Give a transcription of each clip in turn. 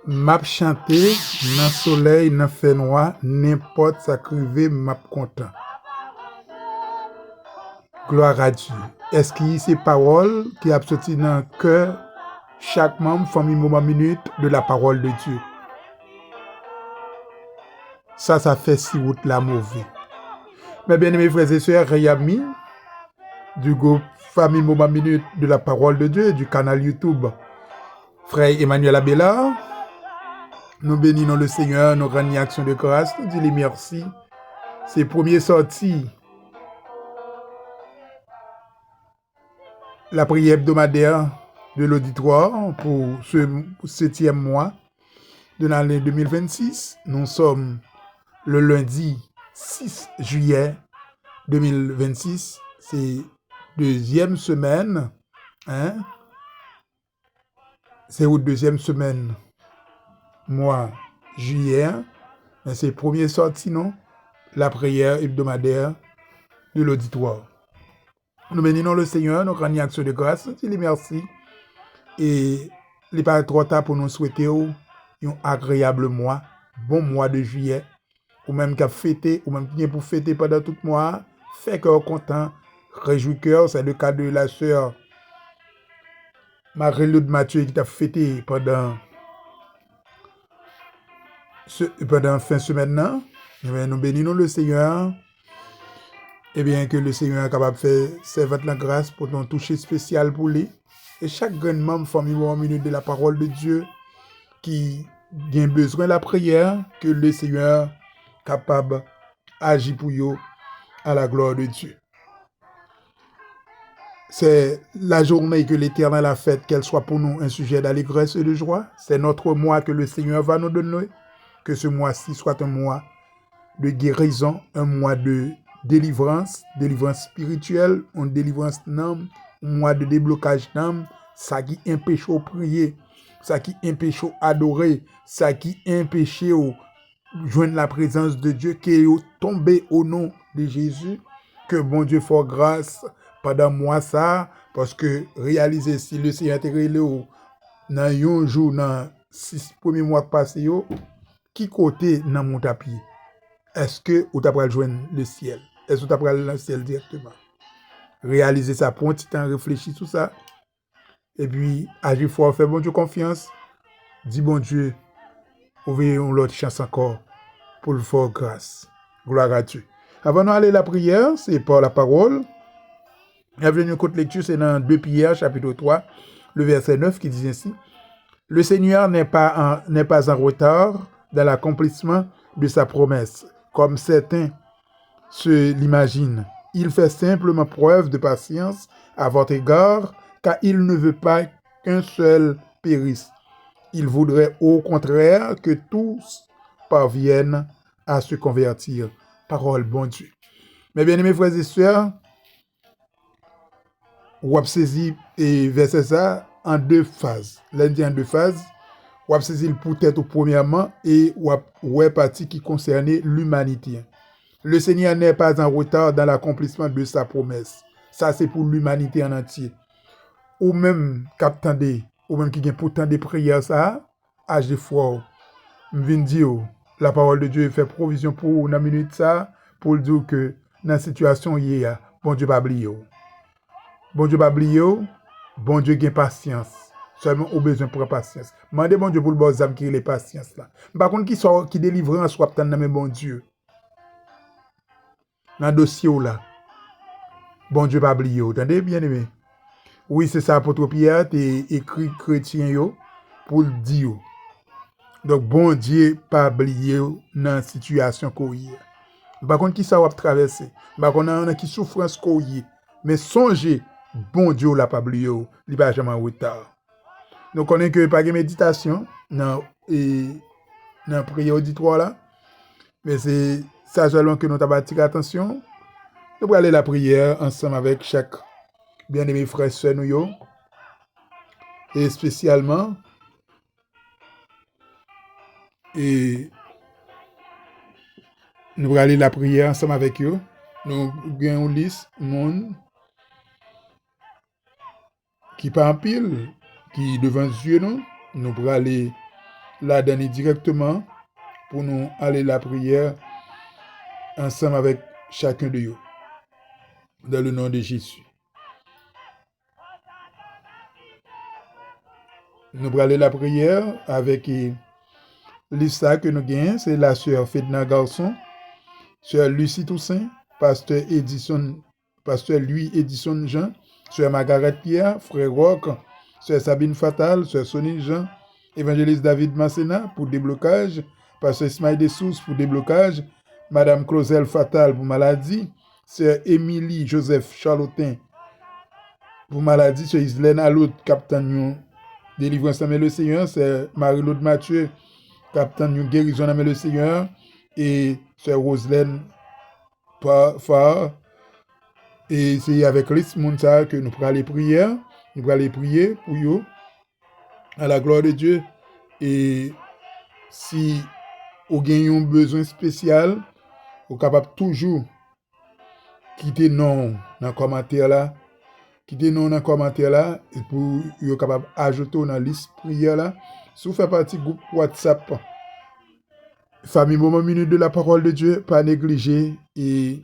m'a chanté dans soleil, dans fait noir, n'importe ça crivé, m'a content. Gloire à Dieu. Est-ce que ces paroles qui a sorti dans le cœur chaque membre, famille, moment, minute de la parole de Dieu? Ça fait si route la mauvaise. Mes bien-aimés frères et sœurs et amis du groupe Famille Moment Minute de la parole de Dieu, du canal YouTube Frère Emmanuel Abelard, nous bénissons le Seigneur, nous rendons action de grâce, nous disons merci. C'est première sortie, la prière hebdomadaire de l'auditoire pour ce 7e mois de l'année 2026. Nous sommes le lundi 6 juillet 2026. C'est deuxième semaine. C'est au deuxième semaine, mois juillet. Mais c'est première sortie, non? La prière hebdomadaire de l'auditoire. Nous bénissons le Seigneur, nous rendons action de grâce, nous disons merci. Et il n'est pas trop tard pour nous souhaiter un agréable mois, bon mois de juillet, ou même qu'à fêter, ou même qui pour fêter pendant tout le mois, fait cœur content, réjouit cœur. C'est le cas de la sœur Marie-Lude Mathieu qui t'a fêté pendant fin semaine. Nous bénissons le Seigneur. Et bien que le Seigneur est capable de faire servir la grâce pour ton toucher spécial pour lui. Et chaque grand membre famille ou minute de la parole de Dieu qui a besoin de la prière, que le Seigneur est capable d'agir pour eux à la gloire de Dieu. C'est la journée que l'Éternel a faite, qu'elle soit pour nous un sujet d'allégresse et de joie. C'est notre mois que le Seigneur va nous donner. Que ce mois-ci soit un mois de guérison, un mois de délivrance spirituelle, une délivrance d'âme, un mois de déblocage d'âme, ça qui empêche au prier, ça qui empêche au adorer, ça qui empêche au joindre la présence de Dieu, qui est tombé au nom de Jésus, que bon Dieu fasse grâce pendant moi ça, parce que réaliser si le Seigneur est réglé dans un jour, dans 6 premiers mois passés, qui côté dans mon tapis? Est-ce que vous avez joindre le ciel? Est-ce que vous avez le ciel directement? Réaliser ça pour un petit temps, réfléchir tout ça. Et puis, agir fort, faire bon Dieu confiance. Dis bon Dieu, ouvrez l'autre chance encore pour le faire grâce. Gloire à Dieu. Avant d'aller à la prière, c'est par la parole. Bienvenue au côté lecture, c'est dans 2 Pierre, chapitre 3, le verset 9 qui dit ainsi. Le Seigneur n'est pas en retard dans l'accomplissement de sa promesse, comme certains se l'imaginent. Il fait simplement preuve de patience à votre égard, car il ne veut pas qu'un seul périsse. Il voudrait au contraire que tous parviennent à se convertir. Parole, bon Dieu. Mes bien-aimés frères et sœurs, ou avez saisi et verset ça en 2 phases. Lundi en 2 phases. Ou avez saisi peut-être premièrement et ou avez partie qui concernait l'humanité. Le Seigneur n'est pas en retard dans l'accomplissement de sa promesse. Ça, c'est pour l'humanité en entier. Ou même, ou même qui a pourtant des prières, ça, âge de foi, m'vin dire, la parole de Dieu fait provision pour une minute ça, pour dire que dans la situation hier, bon Dieu va oublier. Bon Dieu va oublier, bon Dieu a patience. Seulement, au besoin pour patience. Mandez bon Dieu pour le bon âme qui a les patience là. Par contre, qui délivre soit dans le bon Dieu. Dans le dossier là. Bon Dieu va oublier. Attendez, bien aimé. Oui, c'est ça, apôtre Pierre, t'es écrit chrétien yo, pour le dire. Donc, bon Dieu pas oublier dans la situation qu'on y est. Par contre, qui ça va traverser? Par contre, on a qui souffrance qu'on y est. Mais songez, bon Dieu l'a pas oublié, il va jamais en retard. Donc, on est que pas de méditation dans la prière auditoire là. Mais c'est ça seulement que nous avons attiré attention. Nous allons aller la prière ensemble avec chaque bien-aimé frère et sœur nous. Et spécialement, et nous allons aller la prière ensemble avec eux. Nous avons une liste de monde qui pas en pile, qui devant Dieu nous allons aller la donner directement pour nous aller la prière ensemble avec chacun de vous. Dans le nom de Jésus. Nous allons aller la prière avec l'histoire que nous gagnons. C'est la sœur Fedna Garçon, sœur Lucie Toussaint, pasteur Louis Edison Jean, sœur Margaret Pierre, frère Roch, sœur Sabine Fatal, sœur Sonny Jean, évangéliste David Massena pour déblocage, pasteur Ismaël Dessous pour déblocage, madame Clausel Fatal pour maladie, sœur Émilie Joseph Charlotin pour maladie, sœur Islaine Alot, capitaine délivrance dans le Seigneur, c'est Marie-Laude Mathieu, capitaine guérison dans le Seigneur, et sœur Roselaine Phare. Et c'est avec Christ Mounsa que nous pourrons aller prier. Nous pourrons aller prier pour vous, à la gloire de Dieu. Et si vous avez un besoin spécial, vous êtes capable toujours quitter non dans le commentaire là. Quittez nous dans le commentaire là. Et pour vous capable d'ajouter dans la liste prière là. Si vous faites partie du groupe WhatsApp, Famille Moment Minute de la Parole de Dieu, pas négliger et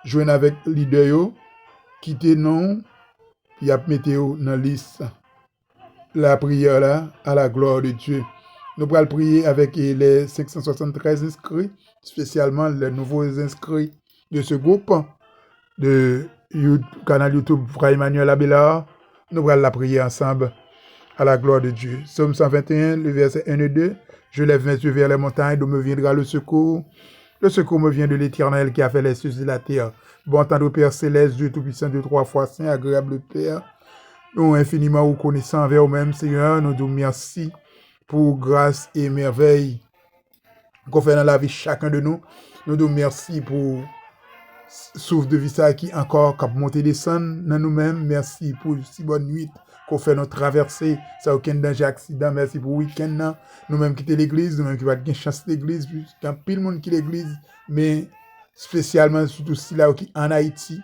joindre avec leader yo, quitter non, y a mettre dans la liste la prière là à la gloire de Dieu. Nous allons prier avec les 573 inscrits, spécialement les nouveaux inscrits de ce groupe de canal YouTube Frère Emmanuel Abelard. Nous allons la prier ensemble à la gloire de Dieu. Psaume 121, le verset 1 et 2. Je lève mes yeux vers les montagnes, d'où me viendra le secours. Le secours me vient de l'Éternel qui a fait les cieux et la terre. Bon temps de Père céleste, Dieu tout-puissant, Dieu trois fois saint, agréable Père. Nous infiniment reconnaissants envers vous-même, Seigneur. Nous disons merci pour grâce et merveille qu'on fait dans la vie de chacun de nous. Nous disons merci pour souffle de vie ça qui encore cap monter descendre dans nous-mêmes. Merci pour si bonne nuit qu'on fait notre traversée, ça aucun danger accident. Merci pour le week-end. Nous-mêmes quitter l'église, nous-mêmes qui va de chance l'église, puisqu'il y a pile monde qui l'église, mais spécialement surtout si là qui en Haïti,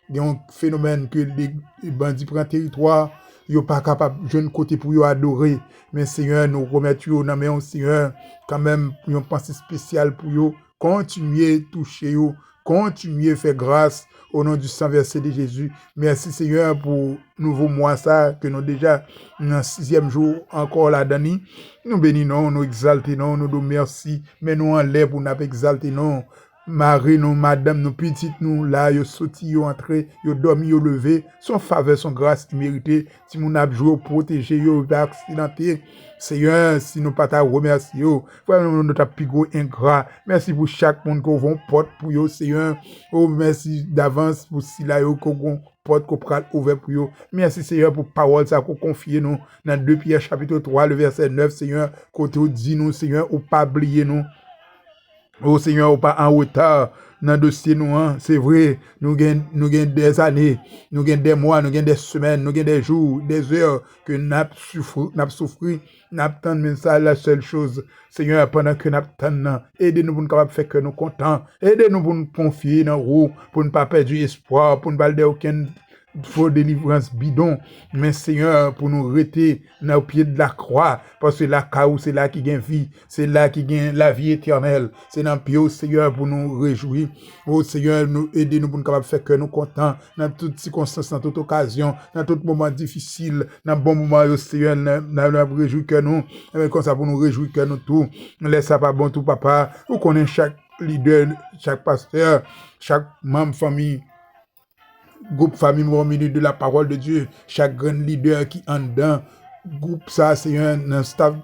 il y a un phénomène que les bandits prennent territoire, ils sont pas capables de jouer côté pour adorer. Mais Seigneur, nous remettons dans main Seigneur, quand même, une pensée spéciale pour eux, continuer toucher eux, continuer faire grâce au nom du sang versé de Jésus. Merci Seigneur pour nouveau mois ça que nous déjà dans le 6e jour encore là Dani. Nous bénissons, nous exaltons, nous disons merci, mais nous en l'air pour nous exalter non. Marie, nous, madame, nous petites, nous, là, yo sorti, yo entré, yo dormi, yo levé, son faveur, son grâce qui mérité, si nous n'avons joué, protégé, yo, accidenté, Seigneur, si nous pas t'a remercier, yo, vraiment, nous t'a pigo ingrat, merci pour chaque monde qu'on va porte pour yo, Seigneur, oh, merci d'avance pour si là, yo, qu'on porte, qu'on prend ouvert pour yo, merci, Seigneur, pour parole, ça, qu'on confie, nous, dans 2 Pierre, chapitre 3, le verset 9, Seigneur, côté, dit nous, Seigneur, ou pas oublier nous, oh Seigneur, ou pas en retard dans le dossier nous, hein. C'est vrai, nous gagnons des années, nous gagnons des mois, nous gagnons des semaines, nous gagnons des jours, des heures que nous avons souffert, nous avons mais ça la seule chose, Seigneur, pendant que nous attendons, aidez-nous pour nous capables de faire que nous contents, aidez-nous pour nous confier dans vous, pour ne pas perdre espoir, pour ne pas perdre aucun faux délivrance bidon, mais Seigneur, pour nous rester dans le pied de la croix, parce que la chaos, c'est là qui gagne vie, c'est là qui gagne la vie éternelle, c'est dans le pied, Seigneur, pour nous réjouir, oh Seigneur, nous aider nous pour nous capables de faire que nous contents, dans toutes circonstances, dans toute occasion, dans tout moment difficile, dans bon moment, oh Seigneur, nous réjouir que nous, et comme ça, pour nous réjouir que nous tout, laisse ça pas bon tout, papa, vous connaissez chaque leader, chaque pasteur, chaque membre famille, groupe famille Moment Minute de la Parole de Dieu, chaque grand leader qui en dedans, groupe ça, c'est un staff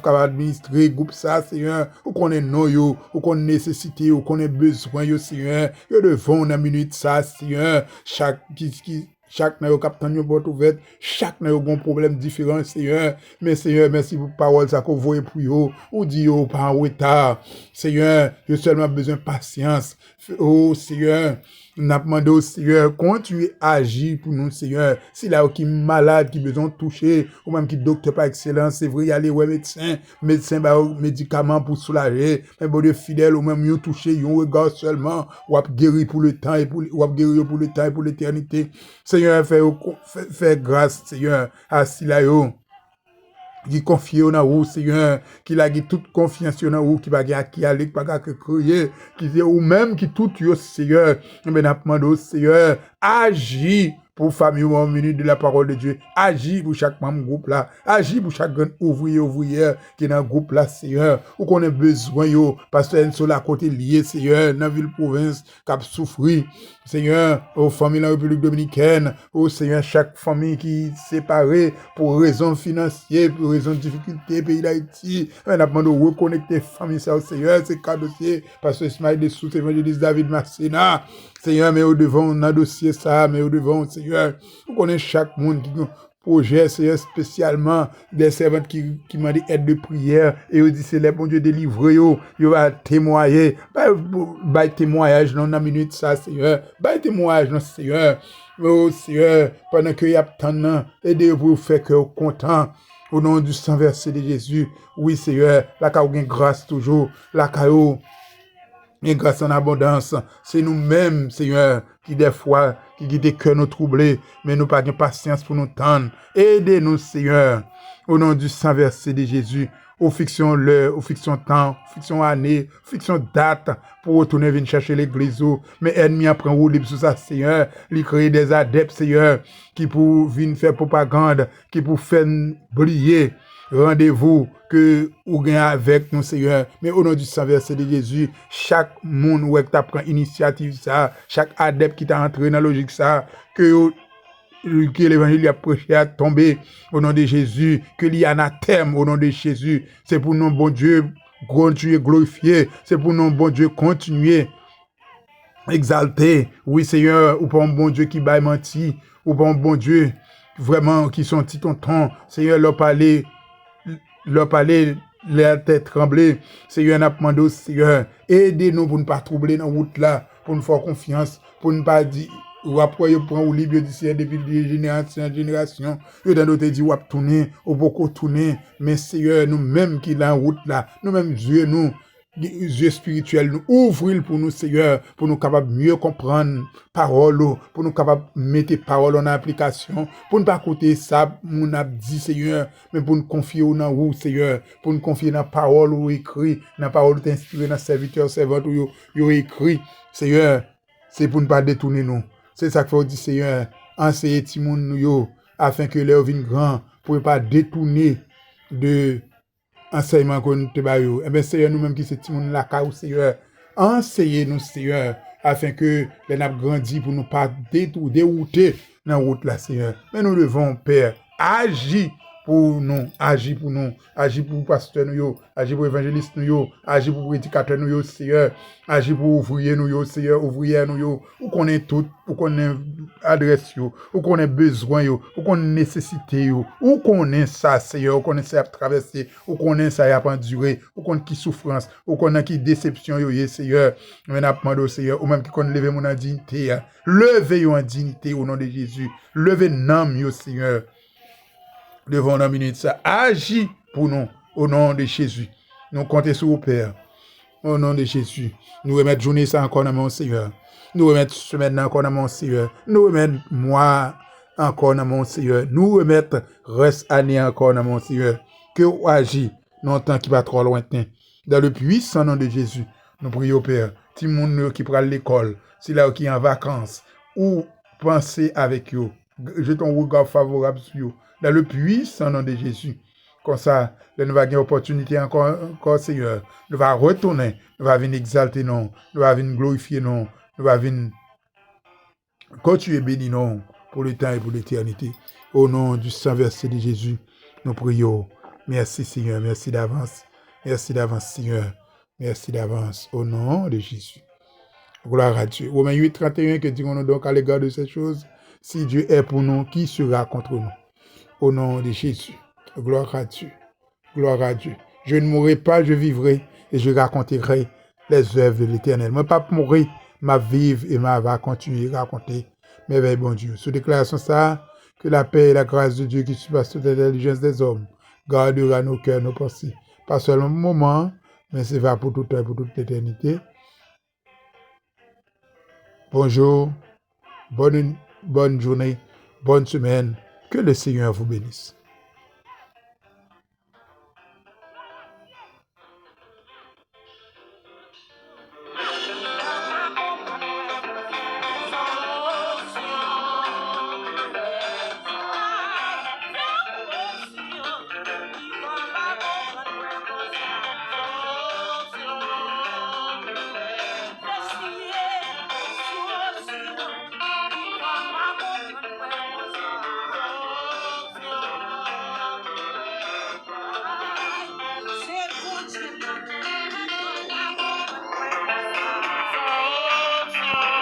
qui va administrer, groupe ça, c'est un, ou qu'on est non yo, ou qu'on nécessité, ou qu'on est besoin yo, c'est un, yo devant une minute ça, c'est un, chaque n'a capitaine yo porte ouverte, chaque n'a bon problème différent, Seigneur, mais Seigneur, merci pour parole ça qu'on voit pour yo, ou dit yo pas en retard, Seigneur, yo seulement besoin de patience, oh Seigneur, nous avons demandé au Seigneur, continue à agir pour nous, Seigneur. Si là, qui est malade, qui a besoin de toucher, ou même qui est docteur par excellence, c'est vrai, y aller, ouais, médecin, bah, médicaments pour soulager, mais bon, de fidèles, ou même, yon toucher, yon regard seulement, ou ap guérir pour le temps, ou ap guérir pour le temps et pour l'éternité. Seigneur, fais grâce, Seigneur, à si là, yo. qui confie en vous, Seigneur, qui la qui toute confiance en vous, qui va qui aller, pas que crier, qui dit, ou même qui tout, yo, Seigneur, mais n'a demandé, Seigneur, agis pour famille ou en minute de la parole de Dieu, agis pour chaque membre groupe là, agis pour chaque ouvrière qui est dans le groupe là, Seigneur, ou qu'on a besoin, yo, parce que sur la côté lié, Seigneur, dans la ville province, qui a souffert, Seigneur, aux familles de la République dominicaine, au Seigneur, chaque famille qui est séparée pour raisons financières, pour raisons de difficultés, pays d'Haïti, on a demandé de reconnecter famille ça au Seigneur, c'est qu'un dossier, parce que Ismaël de Sous, évangéliste David Massena, Seigneur, mais au devant, on a dossier ça, mais au devant, Seigneur, on connaît chaque monde qui projet, Seigneur, spécialement des servantes qui m'ont dit aide de prière et on dit c'est les bon Dieu délivré yo va témoigner bah témoignage dans une minute ça Seigneur bah témoignage non Seigneur oh Seigneur pendant que y a tant aidez pour faire que content au nom du sang versé de Jésus oui Seigneur la ka gain grâce toujours la ka et grâce en abondance, c'est nous-mêmes, Seigneur, qui des fois, qui des cœurs nous troublés, mais nous pas de patience pour nous tendre. Aidez-nous, Seigneur, au nom du sang versé de Jésus, aux fictions l'heure, aux fictions temps, aux fictions année, aux fictions date, pour retourner venir chercher l'église. Mais ennemi apprend ou libre sur ça, Seigneur, lui créer des adeptes, Seigneur, qui pour venir faire propagande, qui pour faire briller rendez-vous que ou gain avec nous Seigneur mais au nom du sang versé de Jésus chaque monde où tu prend initiative ça chaque adepte qui t'a entré dans la logique ça que l'évangile a prêché à tomber au nom de Jésus que l'y anathème au nom de Jésus c'est pour nous bon Dieu continuer glorifier c'est pour nous bon Dieu continuer exalter oui Seigneur ou pas un bon Dieu qui baille menti ou pas un bon Dieu vraiment qui sont petit tonton Seigneur leur parler la tête tremblée. Seigneur, n'a demandé au Seigneur, aidez-nous pour ne pas troubler dans la route là, pour nous faire confiance, pour ne pas dire, ou après, vous prenez au libre d'ici depuis des générations en génération, vous dans d'autres dit, ou tourner, ou beaucoup tourner, mais Seigneur, nous-mêmes qui dans la route là, nous-mêmes, Dieu, nous, yeux spirituels, nous ouvrons pour nous, Seigneur, pour nous capables mieux comprendre parole, pour nous capables mettre parole en application, pour ne pas écouter ça, mon a dit, Seigneur, mais pour nous confier dans vous, Seigneur, pour nous confier dans la parole ou écrit, dans la parole inspirée dans serviteur, servante ou yo écrit, Seigneur, c'est pour ne pas détourner nous. C'est ça qu'il faut dire, Seigneur, enseigner tout le monde nous, afin que leur vienne grand, pour ne pas détourner de enseignement qu'on te baille. Eh bien, Seigneur, nous-mêmes qui c'est monde la caou, Seigneur, enseignez-nous, Seigneur, afin que les nappes grandissent pour nous pas dérouter dans la route là, Seigneur. Mais nous devons, Père, agir pour nous, agir pour pasteur nous, agir pour évangéliste nous, agir pour prédicateur nous, Seigneur, agir pour ouvrier nous, Seigneur, ouvrière nous, ou qu'on ait tout, ou qu'on ait adresse, ou qu'on ait besoin, ou qu'on ait nécessité, ou qu'on ait ça, Seigneur, ou qu'on ait ça à traverser, ou qu'on ait ça à endurer, ou qu'on ait qui souffrance, ou qu'on ait qui déception, Seigneur, mais n'a pas demandé, Seigneur, ou même qui qu'on lève mon dignité, levez en dignité au nom de Jésus, levez nom, Seigneur. Devant la minute, ça agit pour nous au nom de Jésus. Nous comptons sur vous, Père. Au nom de Jésus. Nous remettons journée ça encore dans mon Seigneur. Nous remettons semaine encore dans mon Seigneur. Nous remettons mois encore dans mon Seigneur. Nous remettons reste année encore dans mon Seigneur. Que vous agissez dans un temps qui va trop lointain. Dans le puissant nom de Jésus, nous prions, Père. Tout le monde qui prend l'école, c'est là qui est en vacances, ou pensez avec eux. Jetons un regard favorable sur eux. Dans le puissant nom de Jésus. Comme ça, nous va gagner opportunité encore, Seigneur. Nous va retourner, nous va venir exalter non, nous va venir glorifier non, nous va venir continuer bénir non pour le temps et pour l'éternité. Au nom du sang versé de Jésus, nous prions. Merci Seigneur, merci d'avance. Merci d'avance Seigneur. Merci d'avance au nom de Jésus. Gloire à Dieu. Romains 8, 31, que dirons-nous donc à l'égard de ces choses? Si Dieu est pour nous, qui sera contre nous? Au nom de Jésus. Gloire à Dieu. Gloire à Dieu. Je ne mourrai pas, je vivrai et je raconterai les œuvres de l'Éternel. Moi, pas mourir, ma vivre et ma va continuer à raconter mes bon Dieu. Sous déclaration ça, que la paix et la grâce de Dieu qui surpasse toute l'intelligence des hommes gardera nos cœurs, nos pensées. Pas seulement un moment, mais c'est va pour tout temps, pour toute l'éternité. Bonjour, bonne journée, bonne semaine. Que le Seigneur vous bénisse.